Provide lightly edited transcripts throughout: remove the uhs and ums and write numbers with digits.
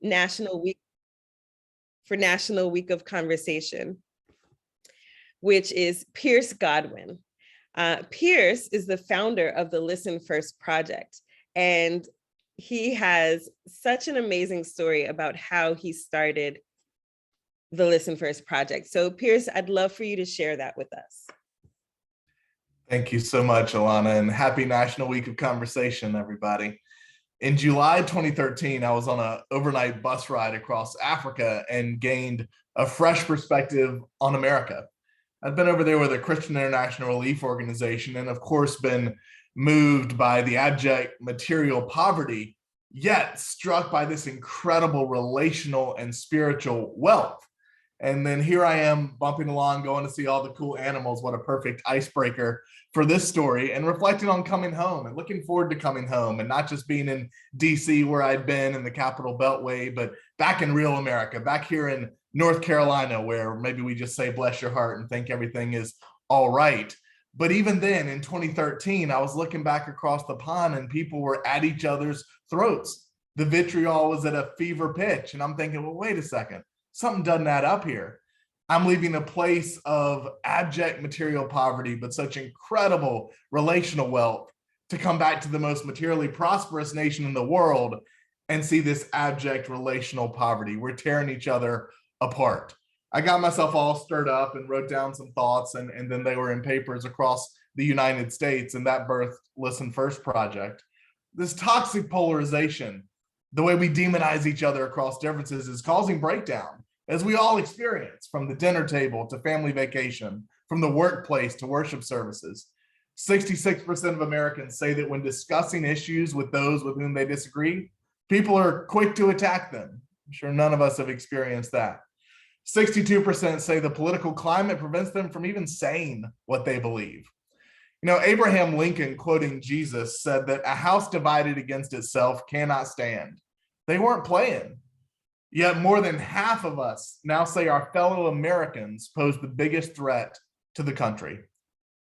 National Week National Week of Conversation, which is Pierce Godwin. Pierce is the founder of the Listen First Project, and he has such an amazing story about how he started the Listen First Project. So Pierce, I'd love for you to share that with us. Thank you so much, Elana, and happy National Week of Conversation, everybody. In July 2013, I was on an overnight bus ride across Africa and gained a fresh perspective on America. I've been over there with a Christian International Relief Organization and, of course, been moved by the abject material poverty, yet struck by this incredible relational and spiritual wealth. And then here I am bumping along, going to see all the cool animals. What a perfect icebreaker for this story, and reflecting on coming home and looking forward to coming home and not just being in DC where I'd been in the Capital Beltway, but back in real America, back here in North Carolina, where maybe we just say, bless your heart and think everything is all right. But even then in 2013, I was looking back across the pond and people were at each other's throats. The vitriol was at a fever pitch. And I'm thinking, well, wait a second. Something doesn't add up here. I'm leaving a place of abject material poverty, but such incredible relational wealth to come back to the most materially prosperous nation in the world and see this abject relational poverty. We're tearing each other apart. I got myself all stirred up and wrote down some thoughts, and then they were in papers across the United States, and that birthed Listen First Project. This toxic polarization, the way we demonize each other across differences, is causing breakdown, as we all experience, from the dinner table to family vacation, from the workplace to worship services. 66% of Americans say that when discussing issues with those with whom they disagree, people are quick to attack them. I'm sure none of us have experienced that. 62% say the political climate prevents them from even saying what they believe. You know, Abraham Lincoln, quoting Jesus, said that a house divided against itself cannot stand. They weren't playing. Yet more than half of us now say our fellow Americans pose the biggest threat to the country.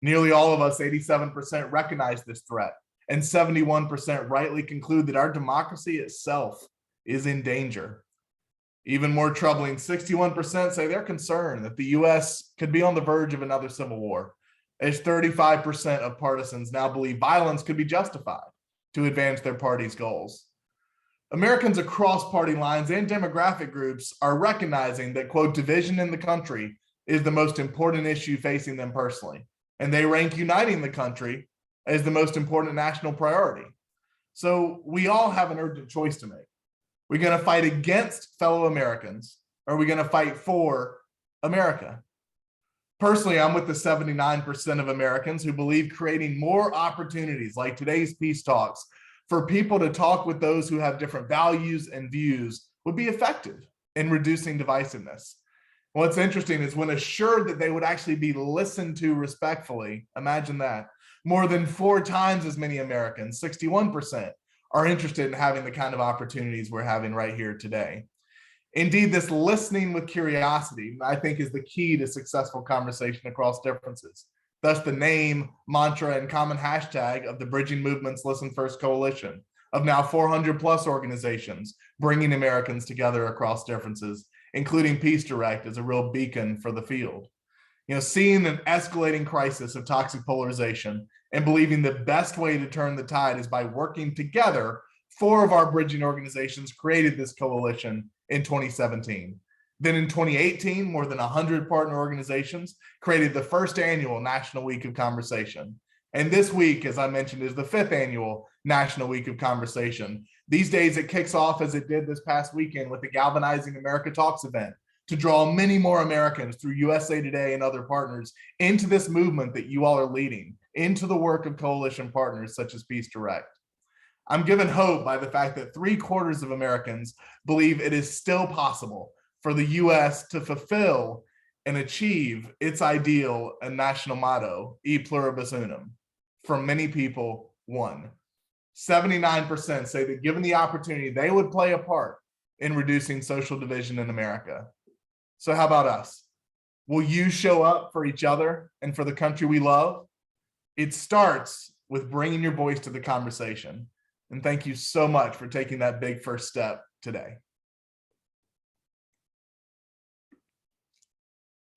Nearly all of us, 87%, recognize this threat, and 71% rightly conclude that our democracy itself is in danger. Even more troubling, 61% say they're concerned that the US could be on the verge of another civil war, as 35% of partisans now believe violence could be justified to advance their party's goals. Americans across party lines and demographic groups are recognizing that, quote, division in the country is the most important issue facing them personally, and they rank uniting the country as the most important national priority. So we all have an urgent choice to make. We're going to fight against fellow Americans, or are we going to fight for America? Personally, I'm with the 79% of Americans who believe creating more opportunities like today's peace talks for people to talk with those who have different values and views would be effective in reducing divisiveness. What's interesting is when assured that they would actually be listened to respectfully, imagine that, more than 4 times as many Americans, 61%, are interested in having the kind of opportunities we're having right here today. Indeed, this listening with curiosity, I think, is the key to successful conversation across differences. Thus, the name, mantra, and common hashtag of the Bridging Movement's Listen First Coalition, of now 400 plus organizations bringing Americans together across differences, including Peace Direct, as a real beacon for the field. You know, seeing an escalating crisis of toxic polarization and believing the best way to turn the tide is by working together, 4 of our bridging organizations created this coalition in 2017. Then in 2018, more than 100 partner organizations created the first annual National Week of Conversation. And this week, as I mentioned, is the 5th annual National Week of Conversation. These days, it kicks off as it did this past weekend with the Galvanizing America Talks event to draw many more Americans through USA Today and other partners into this movement that you all are leading, into the work of coalition partners such as Peace Direct. I'm given hope by the fact that 3/4 of Americans believe it is still possible for the US to fulfill and achieve its ideal and national motto, E pluribus unum, for many people, one. 79% say that given the opportunity, they would play a part in reducing social division in America. So how about us? Will you show up for each other and for the country we love? It starts with bringing your voice to the conversation. And thank you so much for taking that big first step today.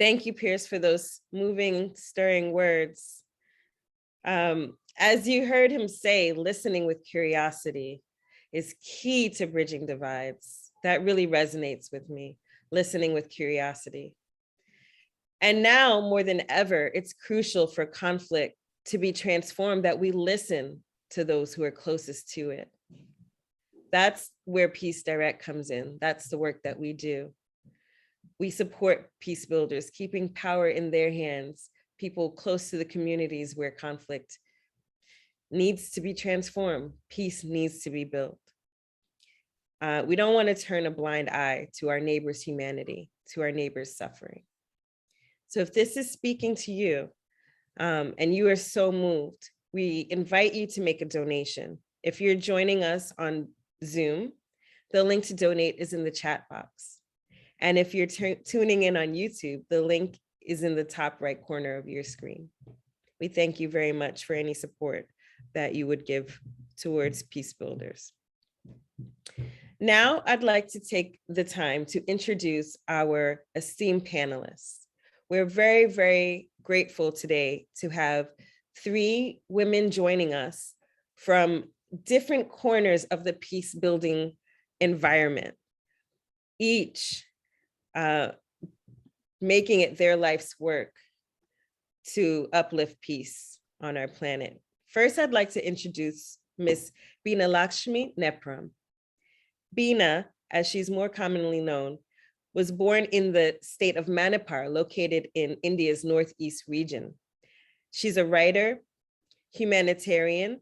Thank you, Pierce, for those moving, stirring words. As you heard him say, listening with curiosity is key to bridging divides. That really resonates with me, listening with curiosity. And now more than ever, it's crucial for conflict to be transformed that we listen to those who are closest to it. That's where Peace Direct comes in. That's the work that we do. We support peace builders, keeping power in their hands, people close to the communities where conflict needs to be transformed, peace needs to be built. We don't want to turn a blind eye to our neighbors' humanity, to our neighbors' suffering. So if this is speaking to you, and you are so moved, we invite you to make a donation. If you're joining us on Zoom, the link to donate is in the chat box. And if you're tuning in on YouTube, the link is in the top right corner of your screen. We thank you very much for any support that you would give towards Peace Builders. Now, I'd like to take the time to introduce our esteemed panelists. We're very, very grateful today to have 3 women joining us from different corners of the peace building environment, each making it their life's work to uplift peace on our planet. First, I'd like to introduce Ms. Binalakshmi Nepram. Bina, as she's more commonly known, was born in the state of Manipur, located in India's northeast region. She's a writer, humanitarian,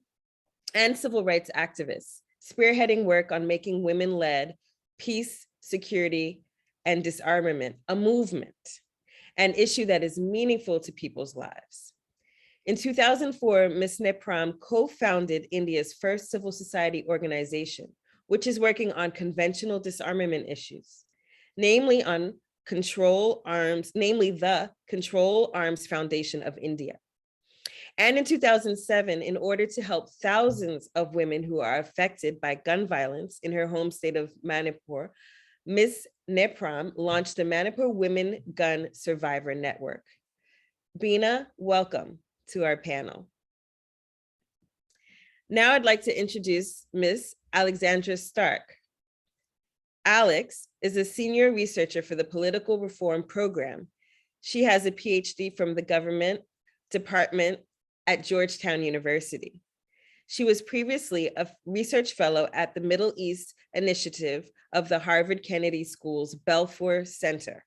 and civil rights activist, spearheading work on making women-led peace, security, and disarmament a movement, an issue that is meaningful to people's lives. In 2004, Ms. Nepram co-founded India's first civil society organization, which is working on conventional disarmament issues, namely the Control Arms Foundation of India. And in 2007, in order to help thousands of women who are affected by gun violence in her home state of Manipur, Ms. Nepram launched the Manipur Women Gun Survivor Network. Bina, welcome to our panel. Now I'd like to introduce Ms. Alexandra Stark. Alex is a senior researcher for the Political Reform Program. She has a PhD from the government department at Georgetown University. She was previously a research fellow at the Middle East Initiative of the Harvard Kennedy School's Balfour Center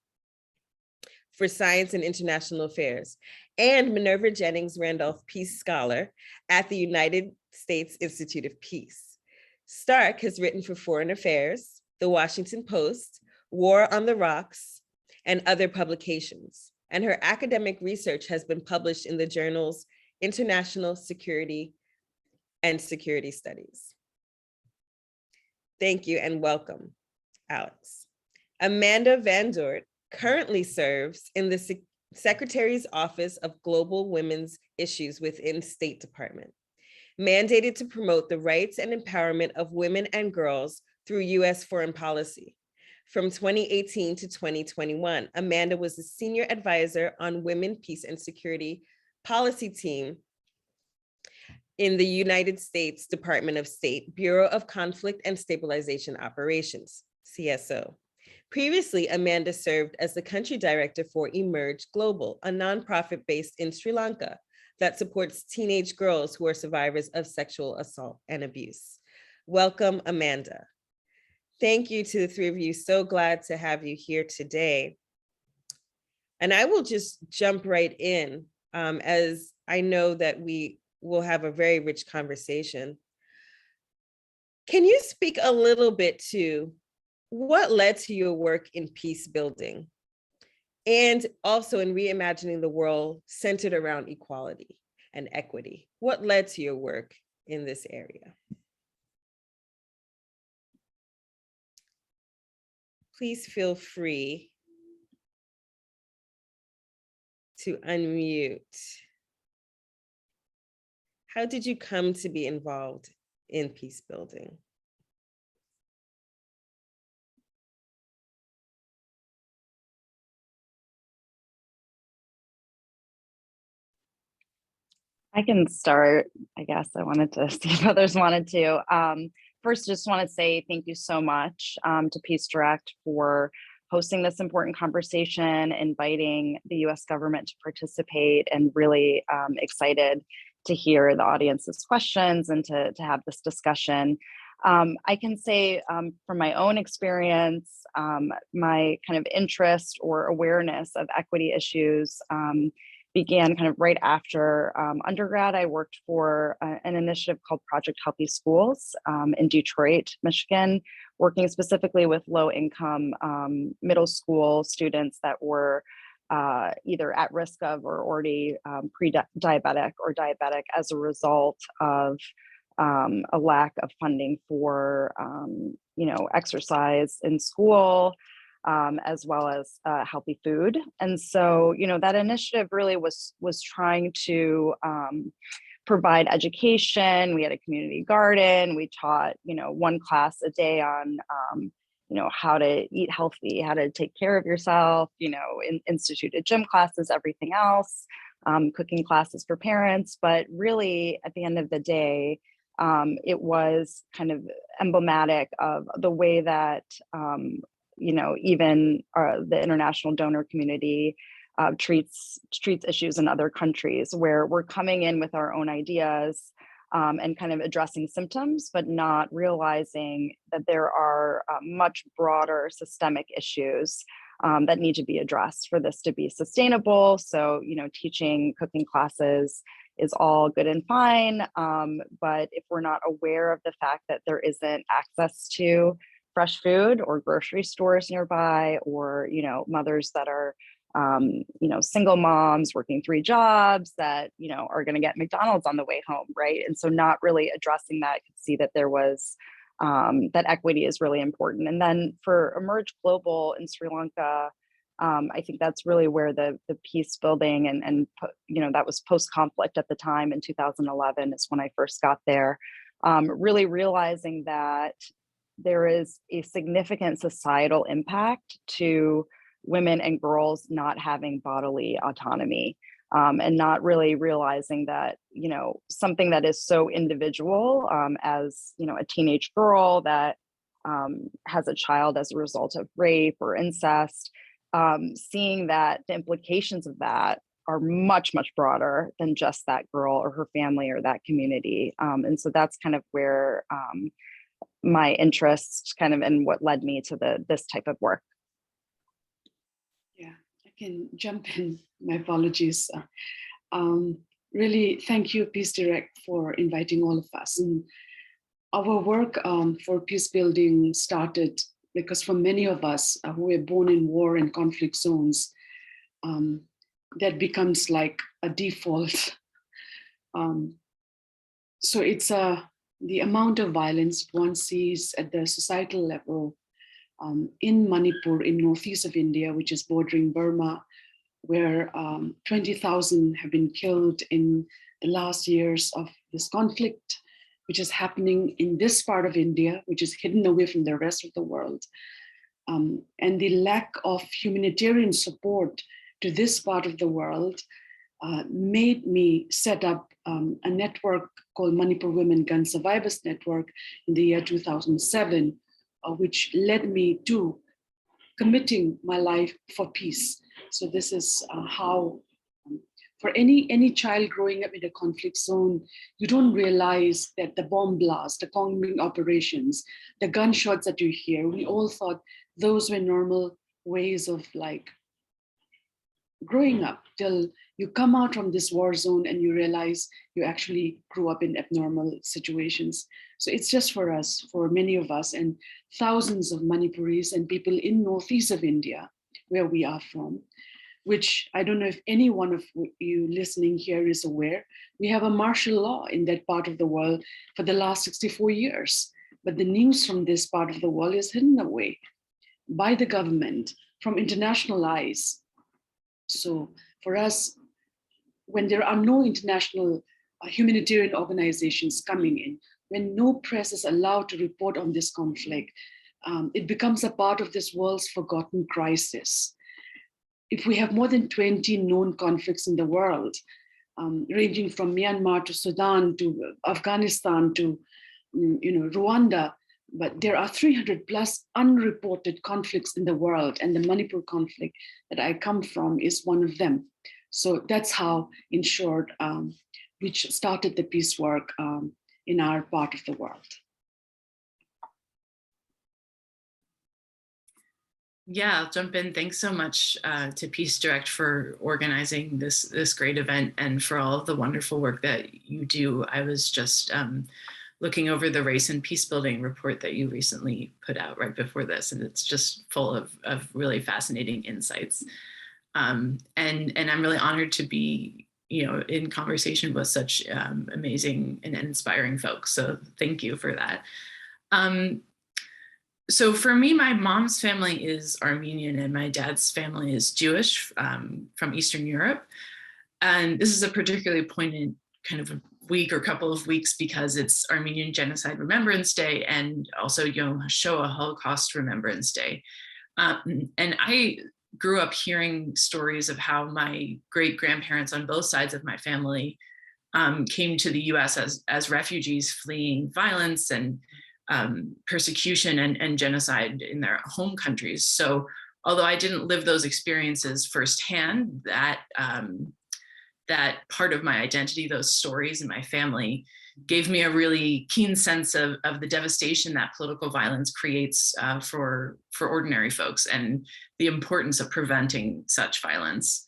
for Science and International Affairs, and Minerva Jennings Randolph Peace Scholar at the United States Institute of Peace. Stark has written for Foreign Affairs, The Washington Post, War on the Rocks, and other publications. And her academic research has been published in the journals International Security and Security Studies. Thank you and welcome, Alex. Amanda Van Dort currently serves in the Secretary's Office of Global Women's Issues within State Department, mandated to promote the rights and empowerment of women and girls through US foreign policy. From 2018 to 2021, Amanda was the senior advisor on Women, Peace, and Security policy team in the United States Department of State, Bureau of Conflict and Stabilization Operations, CSO. Previously, Amanda served as the country director for Emerge Global, a nonprofit based in Sri Lanka that supports teenage girls who are survivors of sexual assault and abuse. Welcome, Amanda. Thank you to the 3 of you. So glad to have you here today. And I will just jump right in, as I know that we will have a very rich conversation. Can you speak a little bit to what led to your work in peace building and also in reimagining the world centered around equality and equity? What led to your work in this area? Please feel free to unmute. How did you come to be involved in peace building? I can start, I guess. I wanted to see if others wanted to. First, just want to say thank you so much to Peace Direct for hosting this important conversation, inviting the US government to participate, and really excited to hear the audience's questions and to have this discussion. I can say from my own experience, my kind of interest or awareness of equity issues began kind of right after undergrad. I worked for an initiative called Project Healthy Schools in Detroit, Michigan, working specifically with low-income middle school students that were either at risk of or already pre-diabetic or diabetic as a result of a lack of funding for exercise in school, as well as healthy food. And so, that initiative really was trying to provide education. We had a community garden. We taught, one class a day on, how to eat healthy, how to take care of yourself, instituted gym classes, everything else, cooking classes for parents. But really, at the end of the day, it was kind of emblematic of the way that even the international donor community treats issues in other countries, where we're coming in with our own ideas and kind of addressing symptoms, but not realizing that there are much broader systemic issues that need to be addressed for this to be sustainable. So, teaching cooking classes is all good and fine, but if we're not aware of the fact that there isn't access to fresh food or grocery stores nearby, or mothers that are single moms working 3 jobs that are going to get McDonald's on the way home, right? And so not really addressing that, I could see that there was that equity is really important. And then for Emerge Global in Sri Lanka, I think that's really where the peace building and that was post-conflict at the time in 2011 is when I first got there, really realizing that there is a significant societal impact to women and girls not having bodily autonomy, and not really realizing that, something that is so individual as, a teenage girl that has a child as a result of rape or incest, seeing that the implications of that are much, much broader than just that girl or her family or that community. And so that's kind of where my interest kind of and what led me to this type of work. Yeah, I can jump in. My apologies. Really, thank you, Peace Direct, for inviting all of us. And our work for peace building started because for many of us who were born in war and conflict zones, that becomes like a default. So it's the amount of violence one sees at the societal level in Manipur, in northeast of India, which is bordering Burma, where 20,000 have been killed in the last years of this conflict, which is happening in this part of India, which is hidden away from the rest of the world. And the lack of humanitarian support to this part of the world made me set up a network called Manipur Women Gun Survivors Network in the year 2007, which led me to committing my life for peace. So this is how, for any child growing up in a conflict zone, you don't realize that the bomb blast, the bombing operations, the gunshots that you hear, we all thought those were normal ways of like growing up, till you come out from this war zone and you realize you actually grew up in abnormal situations. So it's just for us, for many of us, and thousands of Manipuris and people in northeast of India, where we are from, which I don't know if any one of you listening here is aware, we have a martial law in that part of the world for the last 64 years. But the news from this part of the world is hidden away by the government from international eyes. So for us, when there are no international humanitarian organizations coming in, when no press is allowed to report on this conflict, it becomes a part of this world's forgotten crisis. If we have more than 20 known conflicts in the world, ranging from Myanmar to Sudan to Afghanistan to Rwanda. But there are 300 plus unreported conflicts in the world, and the Manipur conflict that I come from is one of them. So that's how, in short, we started the peace work in our part of the world. Yeah, I'll jump in. Thanks so much to Peace Direct for organizing this great event and for all of the wonderful work that you do. I was just looking over the race and peace building report that you recently put out right before this, and it's just full of really fascinating insights. And I'm really honored to be, in conversation with such amazing and inspiring folks. So thank you for that. So for me, my mom's family is Armenian and my dad's family is Jewish from Eastern Europe. And this is a particularly poignant kind of a week or couple of weeks because it's Armenian Genocide Remembrance Day and also Yom HaShoah, Holocaust Remembrance Day. And I grew up hearing stories of how my great-grandparents on both sides of my family came to the US as refugees fleeing violence and persecution and genocide in their home countries. So although I didn't live those experiences firsthand, that part of my identity, those stories in my family, gave me a really keen sense of the devastation that political violence creates for ordinary folks and the importance of preventing such violence.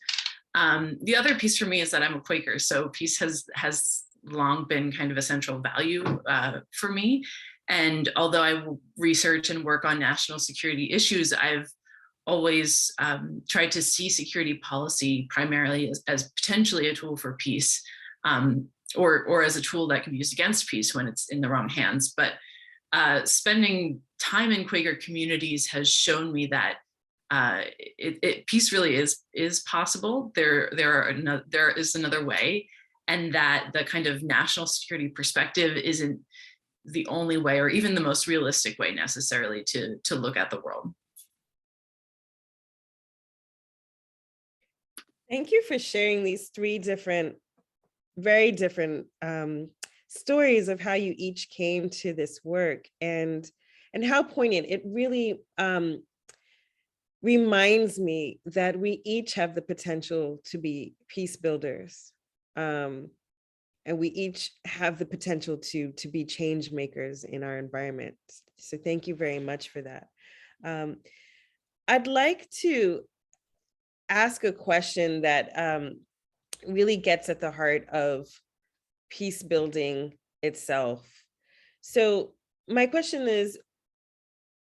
The other piece for me is that I'm a Quaker, so peace has long been kind of a central value for me. And although I research and work on national security issues, I've always tried to see security policy primarily as potentially a tool for peace, or as a tool that can be used against peace when it's in the wrong hands. But spending time in Quaker communities has shown me that peace really is possible. There is another way, and that the kind of national security perspective isn't the only way or even the most realistic way necessarily to look at the world. Thank you for sharing these three very different stories of how you each came to this work and how poignant. It really reminds me that we each have the potential to be peace builders. And we each have the potential to be change makers in our environment. So thank you very much for that. I'd like to ask a question that really gets at the heart of peace building itself. So my question is,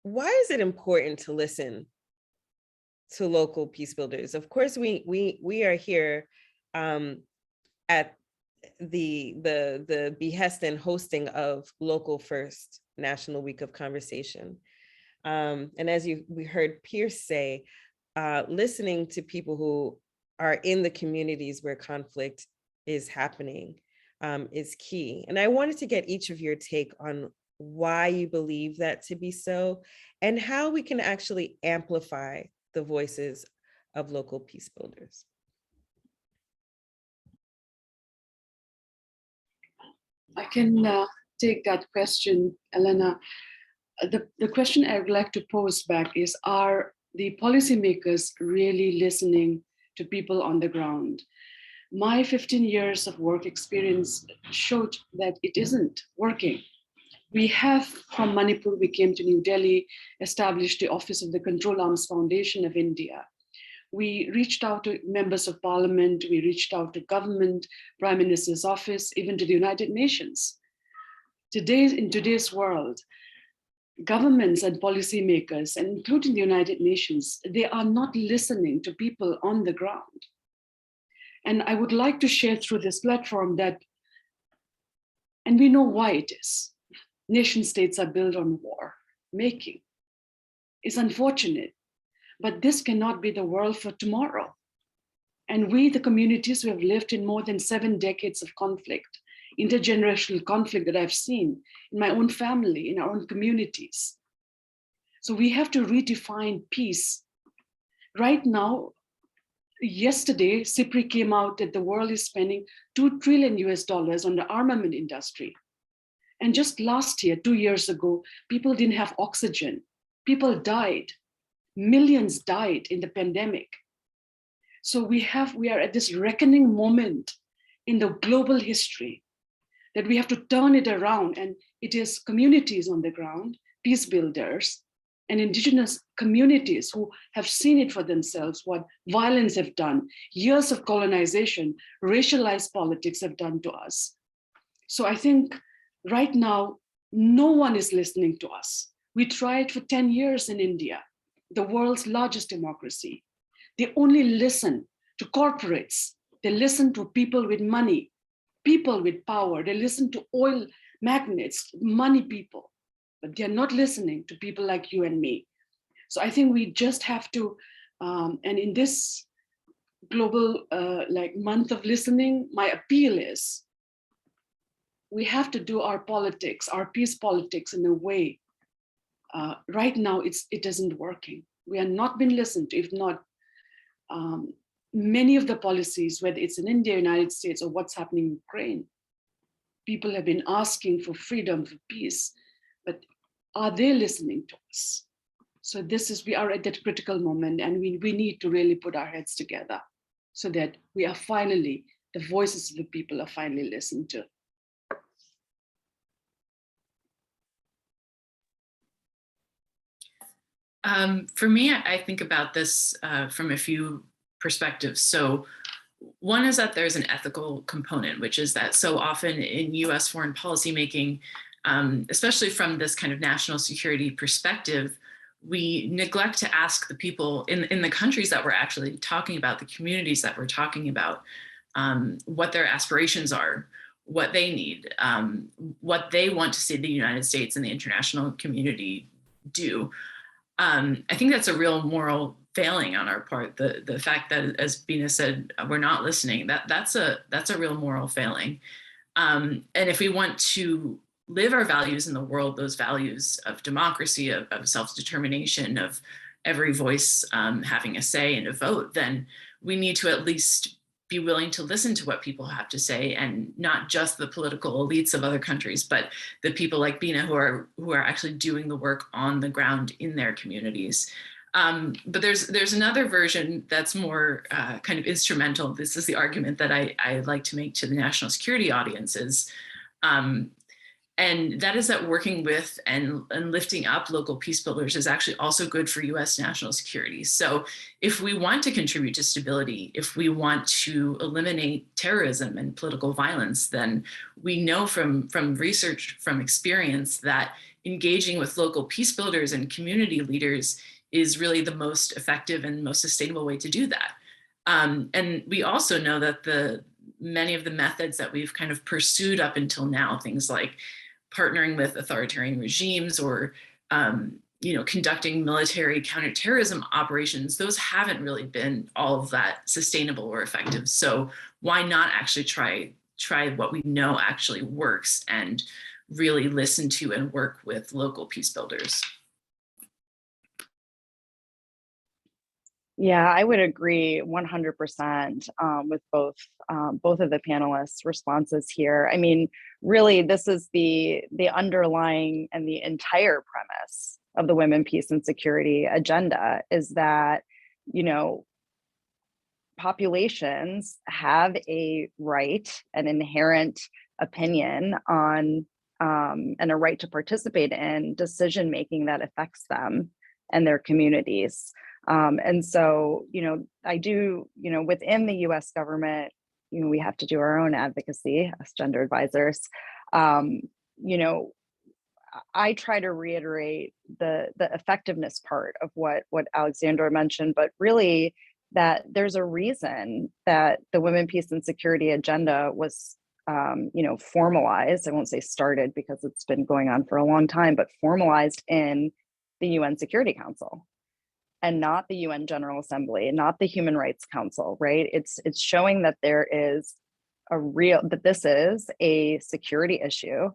why is it important to listen to local peace builders? Of course, we are here at the behest and hosting of Local First National Week of Conversation. And as we heard Pierce say, listening to people who are in the communities where conflict is happening is key. And I wanted to get each of your take on why you believe that to be so, and how we can actually amplify the voices of local peace builders. I can take that question, Elana. The question I would like to pose back is, are the policymakers really listening to people on the ground? My 15 years of work experience showed that it isn't working. We have, from Manipur, we came to New Delhi, established the Office of the Control Arms Foundation of India. We reached out to members of parliament, we reached out to government, Prime Minister's office, even to the United Nations. In today's world, governments and policymakers, and including the United Nations, they are not listening to people on the ground. And I would like to share through this platform that, and we know why it is. Nation states are built on war making. It's unfortunate, but this cannot be the world for tomorrow. And we, the communities who have lived in more than 7 decades of conflict, intergenerational conflict that I've seen in my own family, in our own communities. So we have to redefine peace. Right now, yesterday, CIPRI came out that the world is spending $2 trillion on the armament industry. And just last year, 2 years ago, people didn't have oxygen. People died. Millions died in the pandemic. So we are at this reckoning moment in the global history that we have to turn it around. And it is communities on the ground, peace builders, and indigenous communities who have seen it for themselves, what violence have done, years of colonization, racialized politics have done to us. So I think right now, no one is listening to us. We tried for 10 years in India, the world's largest democracy. They only listen to corporates. They listen to people with money, people with power. They listen to oil magnates, money people, but they're not listening to people like you and me. So I think we just have to, and in this global month of listening, my appeal is we have to do our politics, our peace politics in a way. Right now, it isn't working. We are not being listened to, if not many of the policies, whether it's in India, United States, or what's happening in Ukraine. People have been asking for freedom, for peace, but are they listening to us? So we are at that critical moment, and we need to really put our heads together so that we are finally, the voices of the people are finally listened to. For me, I think about this from a few perspectives. So one is that there's an ethical component, which is that so often in US foreign policy making, especially from this kind of national security perspective, we neglect to ask the people in the countries that we're actually talking about, the communities that we're talking about, what their aspirations are, what they need, what they want to see the United States and the international community do. I think that's a real moral failing on our part. The fact that, as Bina said, we're not listening, that's a real moral failing. And if we want to live our values in the world, those values of democracy, of self-determination, of every voice having a say and a vote, then we need to at least be willing to listen to what people have to say, and not just the political elites of other countries, but the people like Bina who are actually doing the work on the ground in their communities. But there's another version that's more kind of instrumental. This is the argument that I like to make to the national security audiences. And that is that working with and lifting up local peace builders is actually also good for US national security. So if we want to contribute to stability, if we want to eliminate terrorism and political violence, then we know from research, from experience, that engaging with local peace builders and community leaders is really the most effective and most sustainable way to do that. And we also know that many of the methods that we've kind of pursued up until now, things like partnering with authoritarian regimes or conducting military counterterrorism operations, those haven't really been all of that sustainable or effective. So why not actually try what we know actually works and really listen to and work with local peace builders? Yeah, I would agree 100% with both of the panelists' responses here. I mean, really, this is the underlying and the entire premise of the Women, Peace, and Security agenda, is that, populations have a right, an inherent opinion on and a right to participate in decision making that affects them and their communities. And so, I do, within the US government, we have to do our own advocacy as gender advisors. I try to reiterate the effectiveness part of what Alexandra mentioned, but really that there's a reason that the Women, Peace, and Security agenda was, formalized. I won't say started because it's been going on for a long time, but formalized in the UN Security Council, and not the UN General Assembly, and not the Human Rights Council, right? It's showing that there is that this is a security issue,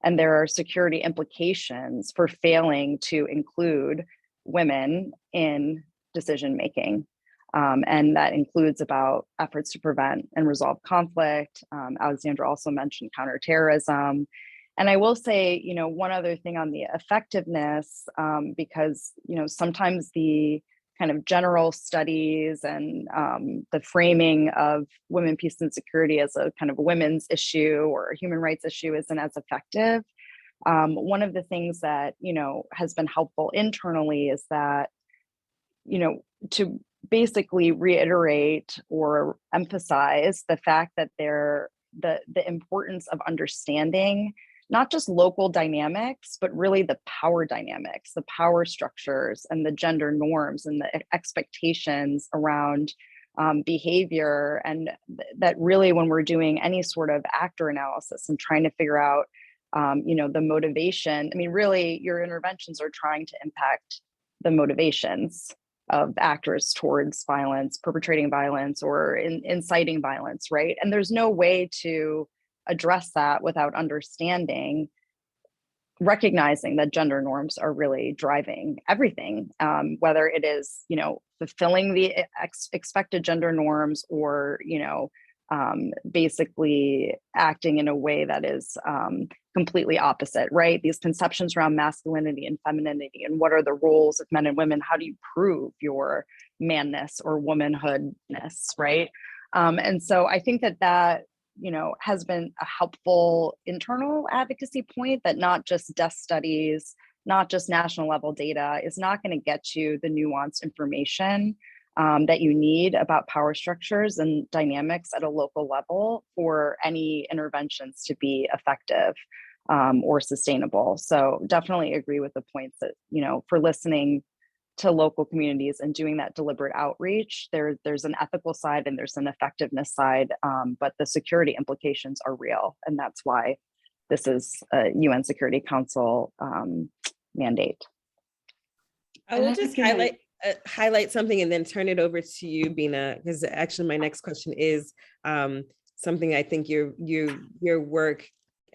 and there are security implications for failing to include women in decision making. And that includes about efforts to prevent and resolve conflict. Alexandra also mentioned counterterrorism. And I will say, one other thing on the effectiveness, because, sometimes the kind of general studies and the framing of women, peace, and security as a kind of women's issue or a human rights issue isn't as effective. One of the things that, has been helpful internally is that, to basically reiterate or emphasize the fact that the importance of understanding not just local dynamics, but really the power dynamics, the power structures and the gender norms and the expectations around behavior. And that really, when we're doing any sort of actor analysis and trying to figure out, the motivation, really your interventions are trying to impact the motivations of actors towards violence, perpetrating violence, or inciting violence, right? And there's no way to address that without recognizing that gender norms are really driving everything, whether it is, fulfilling the expected gender norms or, basically acting in a way that is completely opposite, right? These conceptions around masculinity and femininity and what are the roles of men and women, how do you prove your manness or womanhoodness, right? And so I think that has been a helpful internal advocacy point, that not just desk studies, not just national level data is not going to get you the nuanced information that you need about power structures and dynamics at a local level for any interventions to be effective or sustainable. So definitely agree with the points that, for listening to local communities and doing that deliberate outreach, there's an ethical side and there's an effectiveness side, but the security implications are real. And that's why this is a UN Security Council mandate. I will just highlight something and then turn it over to you, Bina, because actually my next question is something I think your work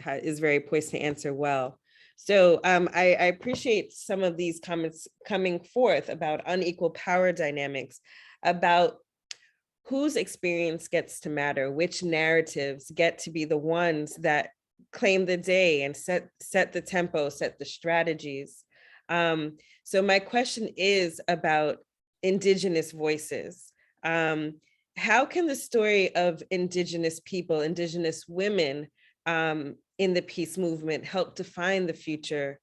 is very poised to answer well. So I appreciate some of these comments coming forth about unequal power dynamics, about whose experience gets to matter, which narratives get to be the ones that claim the day and set the tempo, set the strategies. So my question is about Indigenous voices. How can the story of Indigenous people, Indigenous women, in the peace movement help define the future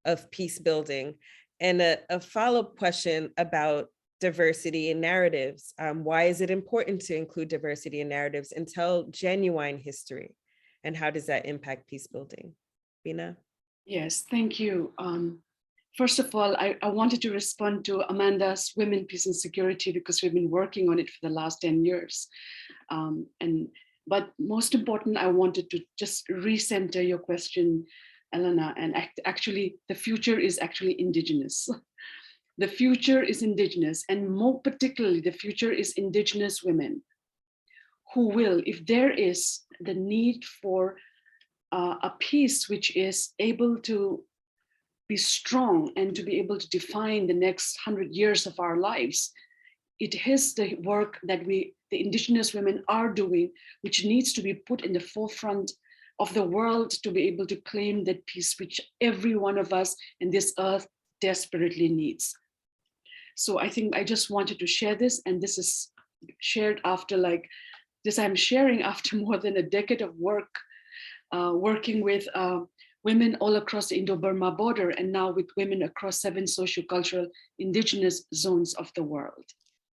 of peace building? And a follow-up question about diversity in narratives. Why is it important to include diversity in narratives and tell genuine history? And how does that impact peace building? Bina? Yes, thank you. First of all, I wanted to respond to Amanda's Women, Peace and Security, because we've been working on it for the last 10 years. But most important, I wanted to just recenter your question, Elana, and actually the future is actually Indigenous. The future is Indigenous, and more particularly the future is Indigenous women who will, if there is the need for a peace which is able to be strong and to be able to define the next 100 years of our lives, it is the work that the Indigenous women are doing, which needs to be put in the forefront of the world to be able to claim that peace which every one of us in this earth desperately needs. So I think I just wanted to share this, and this is shared after I'm sharing after more than a decade of work, working with women all across the Indo-Burma border, and now with women across 7 sociocultural Indigenous zones of the world.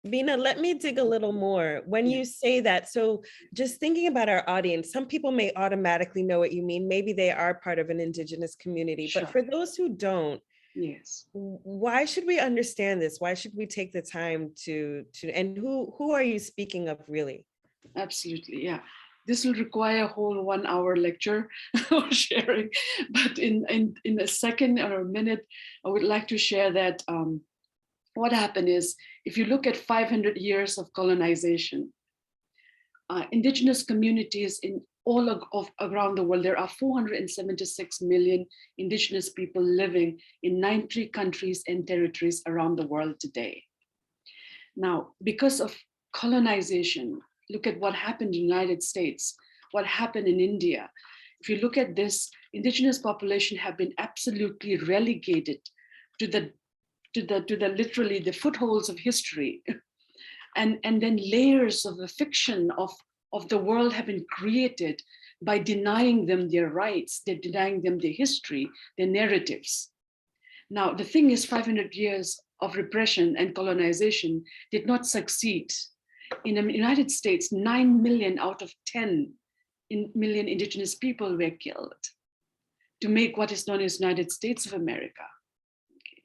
Bina, let me dig a little more. When you say that, so just thinking about our audience, some people may automatically know what you mean. Maybe they are part of an Indigenous community, Sure. But for those who don't, yes, why should we understand this? Why should we take the time to and who are you speaking of really? Absolutely, yeah. This will require a whole 1-hour lecture or sharing, but in a second or a minute, I would like to share that what happened is, if you look at 500 years of colonization, Indigenous communities in all around the world, there are 476 million Indigenous people living in 93 countries and territories around the world today. Now, because of colonization, look at what happened in the United States, what happened in India. If you look at this, indigenous population have been absolutely relegated to the literally the footholds of history. And then layers of the fiction of the world have been created by denying them their rights, they're denying them their history, their narratives. Now, the thing is, 500 years of repression and colonization did not succeed. In the United States, 9 million out of 10 million indigenous people were killed to make what is known as United States of America. Okay.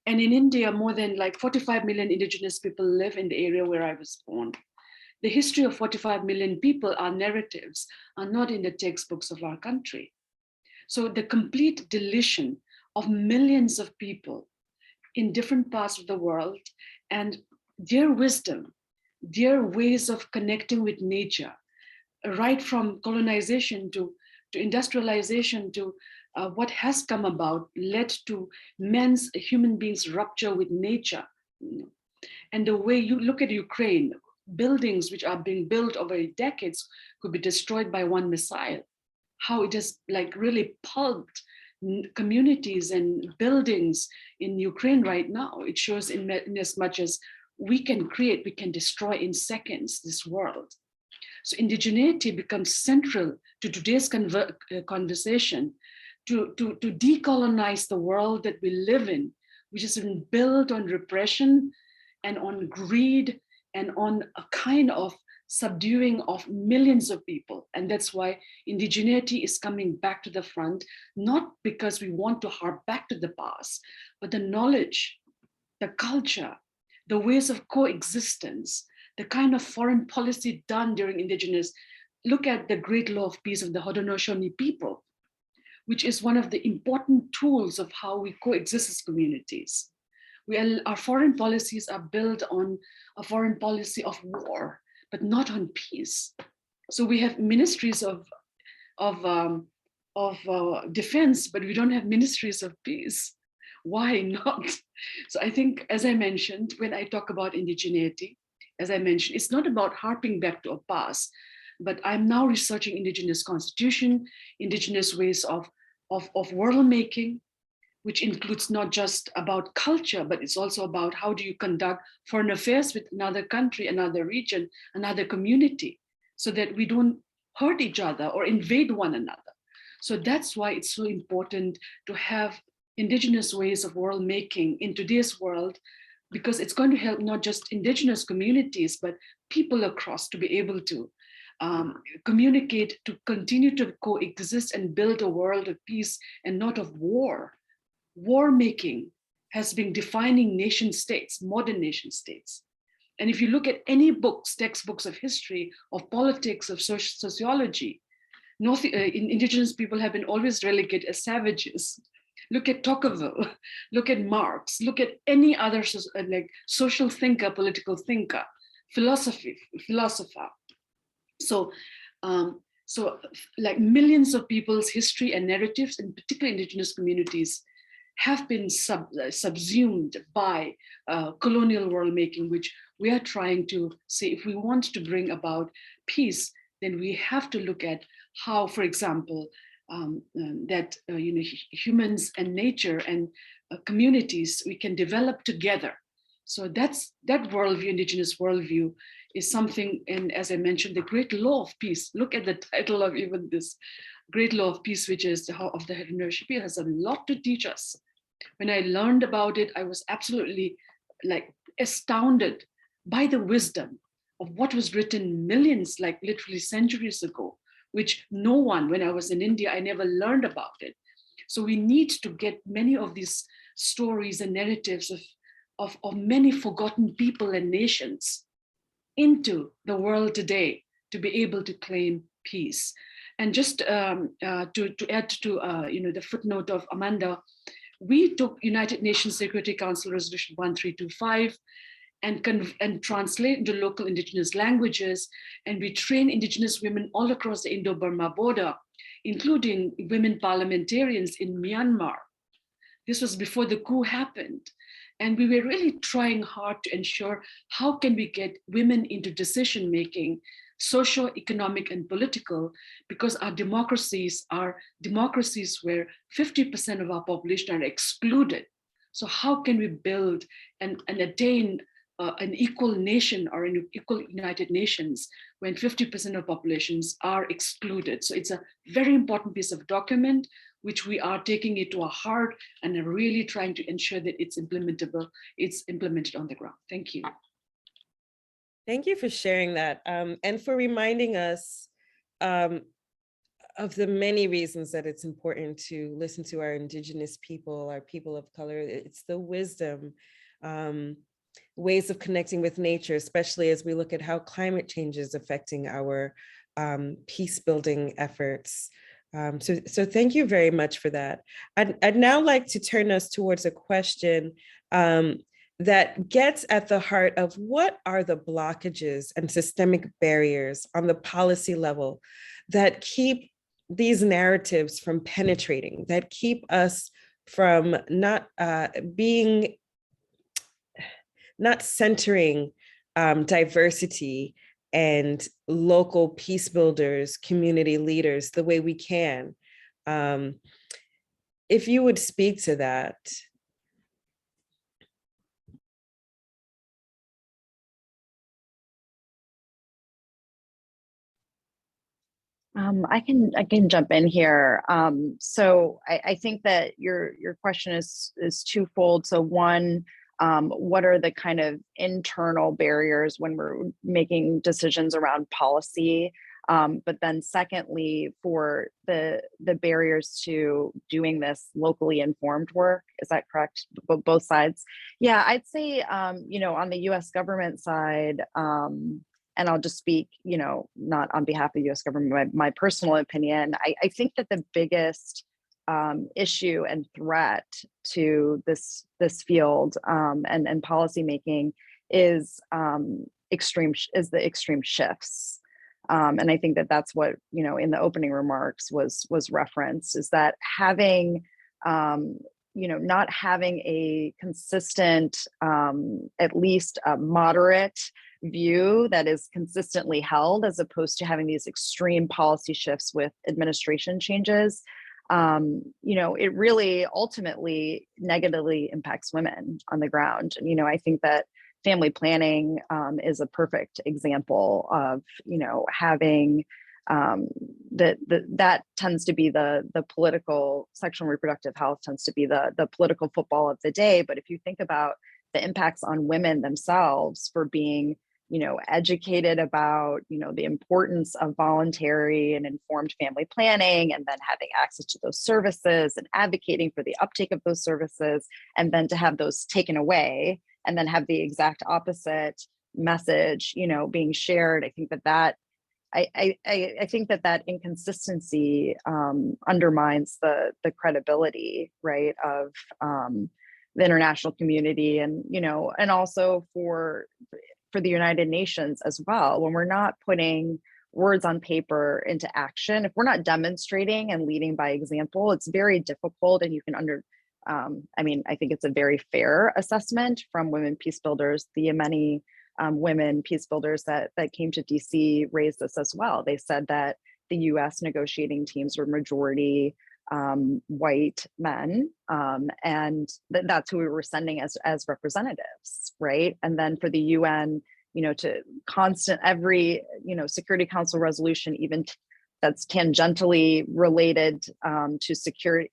And in India, more than like 45 million indigenous people live in the area where I was born. The history of 45 million people, our narratives, are not in the textbooks of our country. So the complete deletion of millions of people in different parts of the world and their wisdom, their ways of connecting with nature, right from colonization to industrialization to what has come about, led to human beings' rupture with nature. And the way you look at Ukraine, buildings which are being built over decades could be destroyed by one missile. How it has like really pulped communities and buildings in Ukraine right now. It shows in as much as we can create, we can destroy in seconds this world. So indigeneity becomes central to today's conversation to decolonize the world that we live in, which has been built on repression and on greed and on a kind of subduing of millions of people. And that's why indigeneity is coming back to the front, not because we want to harp back to the past, but the knowledge, the culture, the ways of coexistence, the kind of foreign policy done during indigenous. Look at the Great Law of Peace of the Haudenosaunee people, which is one of the important tools of how we coexist as communities. Our foreign policies are built on a foreign policy of war, but not on peace. So we have ministries of defense, but we don't have ministries of peace. Why not? So I think, as I mentioned, when I talk about indigeneity, as I mentioned, it's not about harping back to a past, but I'm now researching indigenous constitution, indigenous ways of world making, which includes not just about culture, but it's also about how do you conduct foreign affairs with another country, another region, another community, so that we don't hurt each other or invade one another. So that's why it's so important to have indigenous ways of world making in today's world, because it's going to help not just indigenous communities, but people across to be able to communicate, to continue to coexist and build a world of peace and not of war. War making has been defining nation states, modern nation states. And if you look at any books, textbooks of history, of politics, of sociology, indigenous people have been always relegated as savages. Look at Tocqueville, look at Marx, look at any other like social thinker, political thinker, philosopher. So like millions of people's history and narratives, in particular indigenous communities, have been subsumed by colonial world making, which we are trying to say, if we want to bring about peace, then we have to look at how, for example, humans and nature and communities, we can develop together. So that worldview, indigenous worldview, is something, and as I mentioned, the Great Law of Peace. Look at the title of even this Great Law of Peace, which is of the Haudenosaunee, has a lot to teach us. When I learned about it, I was absolutely like astounded by the wisdom of what was written millions, like literally centuries ago, which no one, when I was in India, I never learned about it. So we need to get many of these stories and narratives of many forgotten people and nations into the world today to be able to claim peace. And just to add to the footnote of Amanda, we took United Nations Security Council Resolution 1325 and translate into local indigenous languages, and we train indigenous women all across the Indo-Burma border, including women parliamentarians in Myanmar. This was before the coup happened. And we were really trying hard to ensure how can we get women into decision-making, socio-economic and political, because our democracies are democracies where 50% of our population are excluded. So how can we build and attain an equal nation or an equal United Nations when 50% of populations are excluded? So it's a very important piece of document, which we are taking it to our heart and are really trying to ensure that it's implementable, it's implemented on the ground. Thank you. Thank you for sharing that, and for reminding us of the many reasons that it's important to listen to our Indigenous people, our people of color. It's the wisdom, ways of connecting with nature, especially as we look at how climate change is affecting our peace building efforts. So thank you very much for that. I'd now like to turn us towards a question that gets at the heart of what are the blockages and systemic barriers on the policy level that keep these narratives from penetrating, that keep us from not centering diversity and local peace builders, community leaders, the way we can. If you would speak to that. I can jump in here. So I think that your question is twofold. So one, what are the kind of internal barriers when we're making decisions around policy? But then secondly, for the barriers to doing this locally informed work, is that correct? Both sides? Yeah, I'd say, on the US government side, and I'll just speak, not on behalf of the US government, my personal opinion, I think that the biggest issue and threat to this field and policymaking is the extreme shifts. And I think that that's what, in the opening remarks was referenced, is that having, not having a consistent, at least a moderate view that is consistently held, as opposed to having these extreme policy shifts with administration changes, it really ultimately negatively impacts women on the ground. And, I think that family planning is a perfect example of, having that tends to be the political, sexual and reproductive health tends to be the political football of the day. But if you think about the impacts on women themselves for being, educated about, the importance of voluntary and informed family planning, and then having access to those services and advocating for the uptake of those services, and then to have those taken away and then have the exact opposite message, being shared. I think that I think that inconsistency undermines the credibility, right, of the international community, and and also for the United Nations as well. When we're not putting words on paper into action, if we're not demonstrating and leading by example, it's very difficult. And you can I think it's a very fair assessment from women peace builders. The Yemeni women peace builders that came to DC raised this as well. They said that the US negotiating teams were majority white men, and that's who we were sending as representatives, right? And then for the UN, to constant every Security Council resolution, even that's tangentially related to security,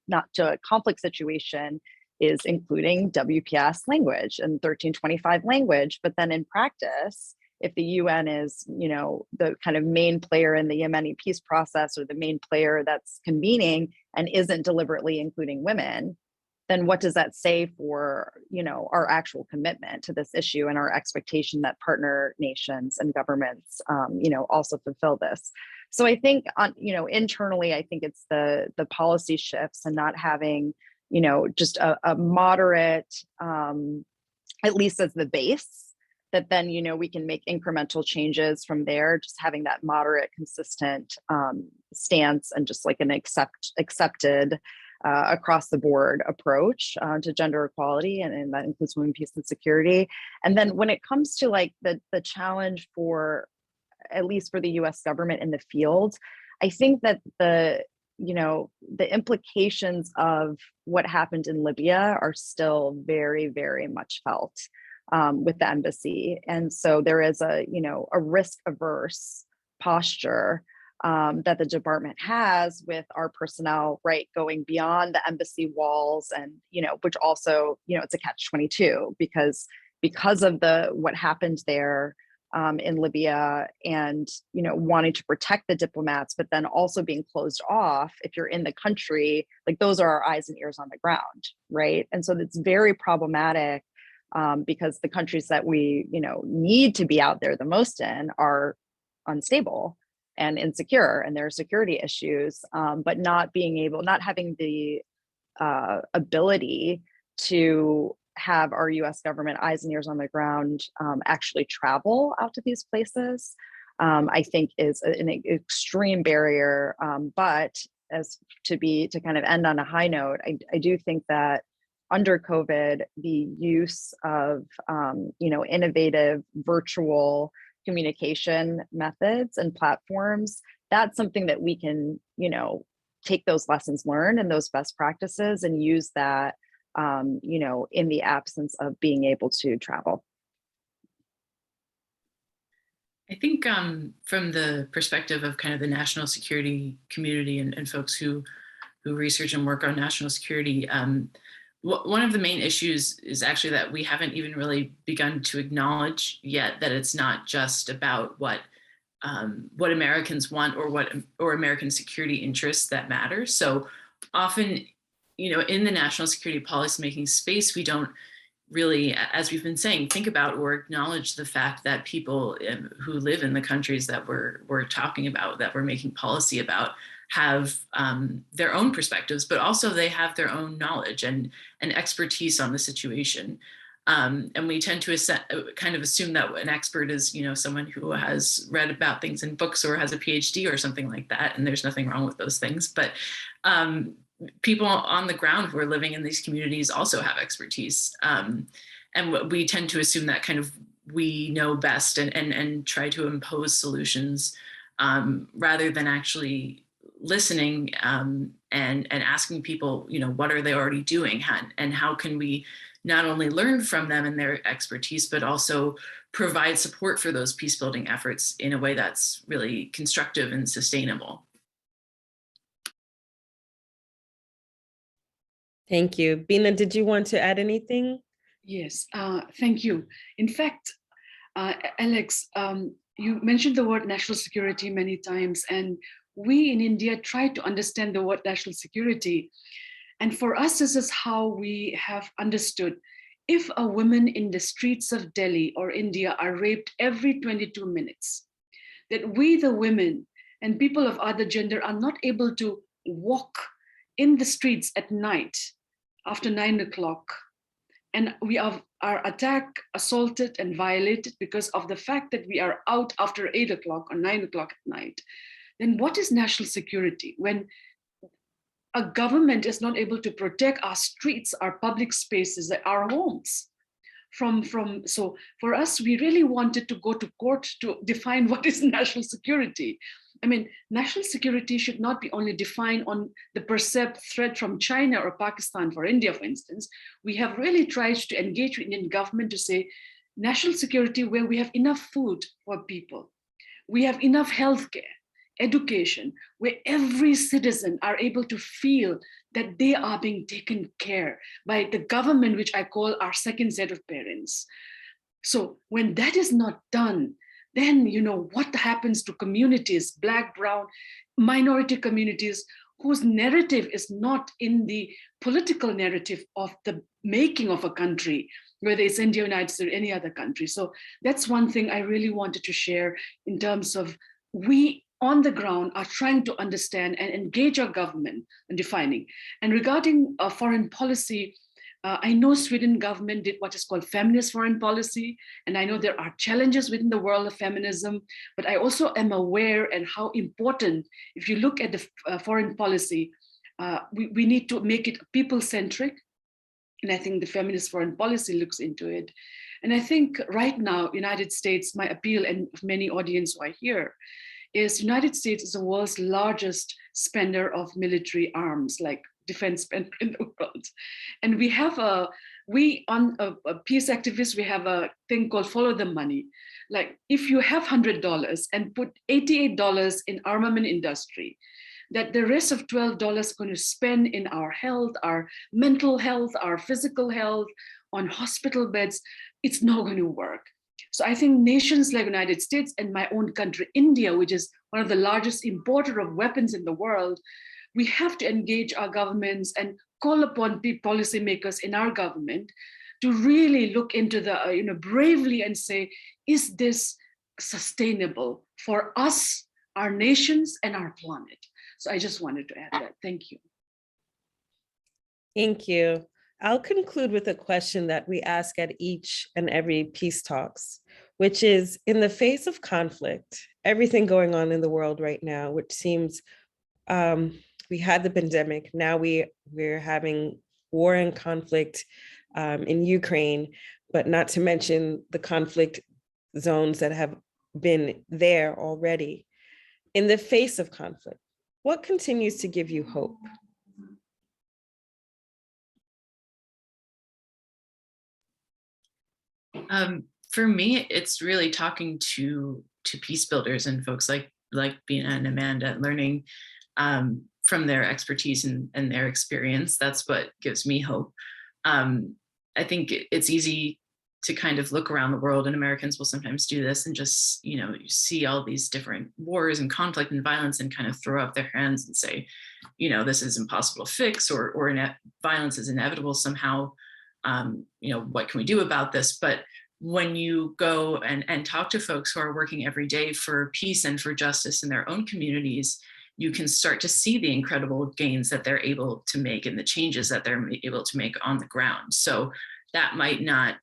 not to a conflict situation, is including WPS language and 1325 language. But then in practice, if the UN is, the kind of main player in the Yemeni peace process, or the main player that's convening and isn't deliberately including women, then what does that say for, our actual commitment to this issue and our expectation that partner nations and governments, also fulfill this? So I think internally, I think it's the policy shifts and not having, just a moderate, at least as the base, that then, we can make incremental changes from there, just having that moderate, consistent stance, and just like an accepted across the board approach to gender equality, and that includes women, peace, and security. And then when it comes to like the challenge for, at least for the US government in the field, I think that the implications of what happened in Libya are still very, very much felt with the embassy. And so there is a risk averse posture that the department has with our personnel, right, going beyond the embassy walls, and which also it's a catch-22 because of what happened there in Libya, and wanting to protect the diplomats, but then also being closed off if you're in the country. Like, those are our eyes and ears on the ground, right? And so it's very problematic because the countries that we need to be out there the most in are unstable and insecure, and there are security issues, but not having the ability to have our US government eyes and ears on the ground actually travel out to these places, I think is an extreme barrier. But to kind of end on a high note, I do think that under COVID, the use of innovative virtual communication methods and platforms, that's something that we can take those lessons learned and those best practices and use that in the absence of being able to travel. I think from the perspective of kind of the national security community and folks who research and work on national security, one of the main issues is actually that we haven't even really begun to acknowledge yet that it's not just about what Americans want or American security interests that matter. So often, in the national security policymaking space, we don't really, as we've been saying, think about or acknowledge the fact that people who live in the countries that we're talking about, that we're making policy about, have their own perspectives, but also they have their own knowledge and expertise on the situation. And we tend to kind of assume that an expert is, someone who has read about things in books or has a PhD or something like that. And there's nothing wrong with those things. But people on the ground who are living in these communities also have expertise. And we tend to assume that kind of we know best and try to impose solutions rather than actually listening and asking people, what are they already doing, and how can we not only learn from them and their expertise, but also provide support for those peace building efforts in a way that's really constructive and sustainable. Thank you. Bina, did you want to add anything? Yes, thank you. In fact, Alex, you mentioned the word national security many times, and we in India try to understand the word national security. And for us, this is how we have understood. If a woman in the streets of Delhi or India are raped every 22 minutes, that we, the women and people of other gender, are not able to walk in the streets at night after 9 o'clock, and we are attacked, assaulted, and violated because of the fact that we are out after 8 o'clock or 9 o'clock at night, then what is national security when a government is not able to protect our streets, our public spaces, our homes so for us, we really wanted to go to court to define what is national security. I mean, national security should not be only defined on the perceived threat from China or Pakistan for India, for instance. We have really tried to engage with Indian government to say national security where we have enough food for people, we have enough healthcare, education, where every citizen are able to feel that they are being taken care by the government, which I call our second set of parents. So when that is not done, then what happens to communities, Black, brown, minority communities, whose narrative is not in the political narrative of the making of a country, whether it's India, United States, or any other country. So that's one thing I really wanted to share in terms of we on the ground are trying to understand and engage our government in defining. And regarding foreign policy, I know Sweden government did what is called feminist foreign policy, and I know there are challenges within the world of feminism, but I also am aware and how important, if you look at the foreign policy, We need to make it people-centric. And I think the feminist foreign policy looks into it. And I think right now, United States, my appeal, and many audience who are here, is United States is the world's largest spender of military arms, like defense spender in the world. And we have a peace activists, we have a thing called follow the money. Like if you have $100 and put $88 in armament industry, that the rest of $12 is going to spend in our health, our mental health, our physical health, on hospital beds, it's not going to work. So I think nations like United States and my own country, India, which is one of the largest importer of weapons in the world, we have to engage our governments and call upon policymakers in our government to really look into the, bravely and say, is this sustainable for us, our nations, and our planet? So I just wanted to add that. Thank you. Thank you. I'll conclude with a question that we ask at each and every Peace Talks, which is, in the face of conflict, everything going on in the world right now, which seems, we had the pandemic, now we're having war and conflict in Ukraine, but not to mention the conflict zones that have been there already. In the face of conflict, what continues to give you hope? For me, it's really talking to peace builders and folks like Bina and Amanda, learning from their expertise and their experience. That's what gives me hope. I think it's easy to kind of look around the world, and Americans will sometimes do this and just, you see all these different wars and conflict and violence and kind of throw up their hands and say, this is impossible to fix, or violence is inevitable somehow. What can we do about this? But when you go and talk to folks who are working every day for peace and for justice in their own communities, you can start to see the incredible gains that they're able to make and the changes that they're able to make on the ground. So that might not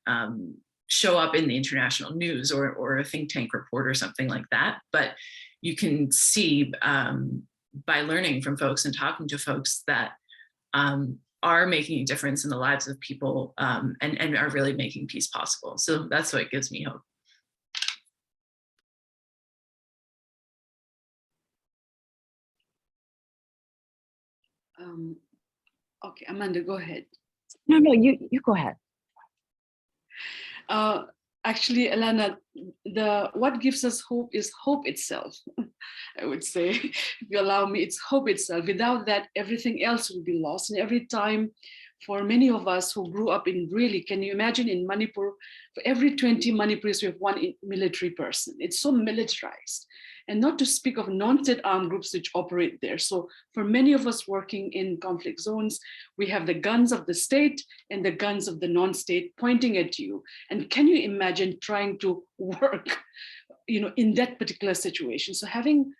show up in the international news or a think tank report or something like that, but you can see by learning from folks and talking to folks that are making a difference in the lives of people and are really making peace possible. So that's what gives me hope. Okay, Amanda, go ahead. No, you go ahead. Actually, Elana, what gives us hope is hope itself. I would say, if you allow me, it's hope itself. Without that, everything else will be lost. And every time, for many of us who grew up in can you imagine in Manipur, for every 20 Manipuris, we have one military person. It's so militarized. And not to speak of non-state armed groups which operate there. So for many of us working in conflict zones, we have the guns of the state and the guns of the non-state pointing at you. And can you imagine trying to work, in that particular situation? So having,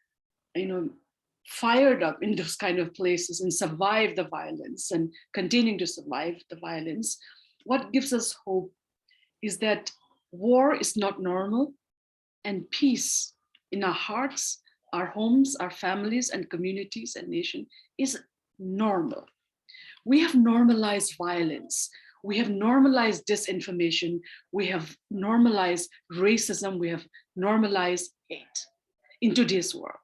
fired up in those kind of places and survive the violence and continuing to survive the violence, what gives us hope is that war is not normal, and peace in our hearts, our homes, our families and communities and nation is normal. We have normalized violence. We have normalized disinformation. We have normalized racism. We have normalized hate in today's world.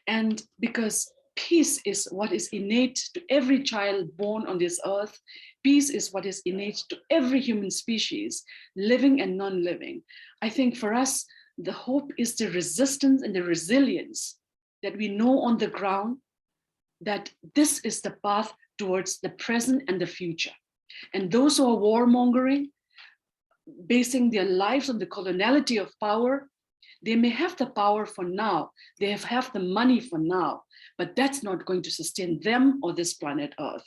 And because peace is what is innate to every child born on this earth, peace is what is innate to every human species, living and non-living. I think for us, the hope is the resistance and the resilience that we know on the ground, that this is the path towards the present and the future. And those who are warmongering, basing their lives on the coloniality of power, they may have the power for now, they have the money for now, but that's not going to sustain them or this planet Earth.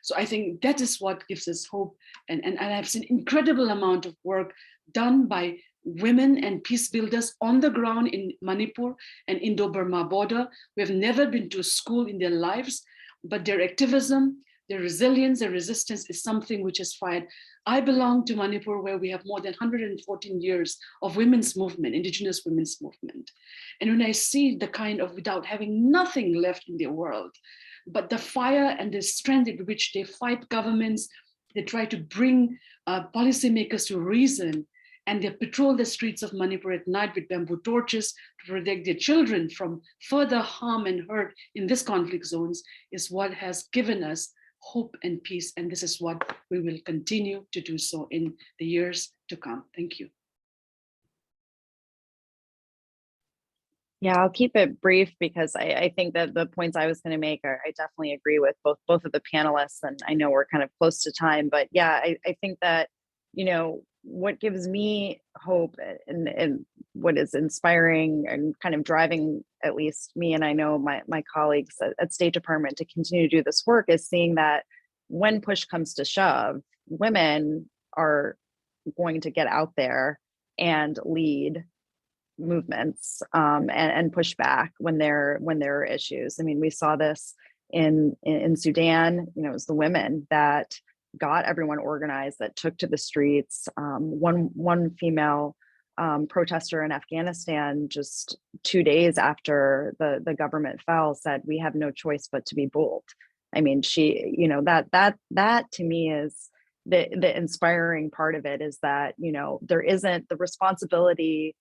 So I think that is what gives us hope. And I've seen incredible amount of work done by women and peace builders on the ground in Manipur and Indo-Burma border, who have never been to school in their lives, but their activism, their resilience, their resistance is something which is fired. I belong to Manipur, where we have more than 114 years of women's movement, Indigenous women's movement. And when I see the kind of, without having nothing left in their world, but the fire and the strength with which they fight governments, they try to bring policymakers to reason, and they patrol the streets of Manipur at night with bamboo torches to protect their children from further harm and hurt in these conflict zones, is what has given us hope and peace. And this is what we will continue to do so in the years to come. Thank you. Yeah, I'll keep it brief because I think that the points I was going to make are, I definitely agree with both of the panelists, and I know we're kind of close to time, but yeah, I think that, you know, what gives me hope and what is inspiring and kind of driving at least me, and I know my colleagues at State Department, to continue to do this work, is seeing that when push comes to shove, women are going to get out there and lead movements and push back when there are issues. I mean, we saw this in Sudan. You know, it was the women that got everyone organized, that took to the streets. One female protester in Afghanistan, just 2 days after the government fell, said, "We have no choice but to be bold." I mean, she, you know, that to me is the inspiring part of it, is that, you know, there isn't the responsibility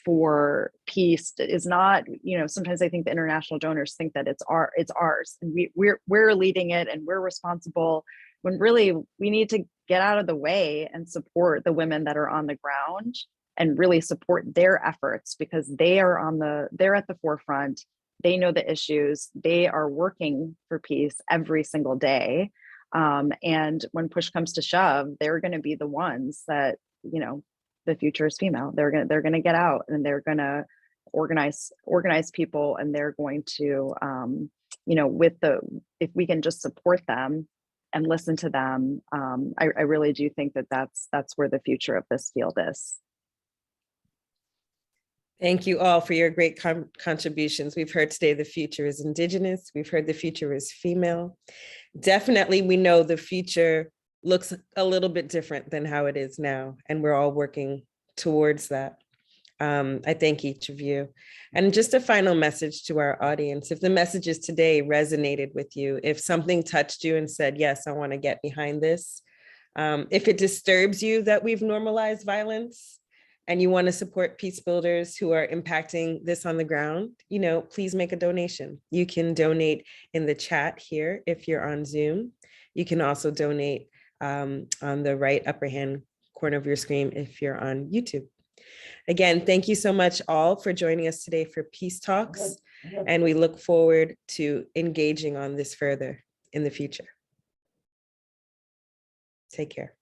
for peace is not, you know, sometimes I think the international donors think that it's ours and we're leading it and we're responsible, when really we need to get out of the way and support the women that are on the ground and really support their efforts, because they're at the forefront. They know the issues. They are working for peace every single day. And when push comes to shove, they're going to be the ones that, you know, the future is female. They're going to get out and they're going to organize people, and they're going to, you know, if we can just support them and listen to them, I really do think that that's where the future of this field is. Thank you all for your great contributions. We've heard today the future is Indigenous. We've heard the future is female. Definitely, we know the future looks a little bit different than how it is now, and we're all working towards that. I thank each of you. And just a final message to our audience: if the messages today resonated with you, if something touched you and said, yes, I want to get behind this, if it disturbs you that we've normalized violence and you want to support peace builders who are impacting this on the ground, you know, please make a donation. You can donate in the chat here if you're on Zoom. You can also donate on the right upper hand corner of your screen if you're on YouTube. Again, thank you so much all for joining us today for Peace Talks, and we look forward to engaging on this further in the future. Take care.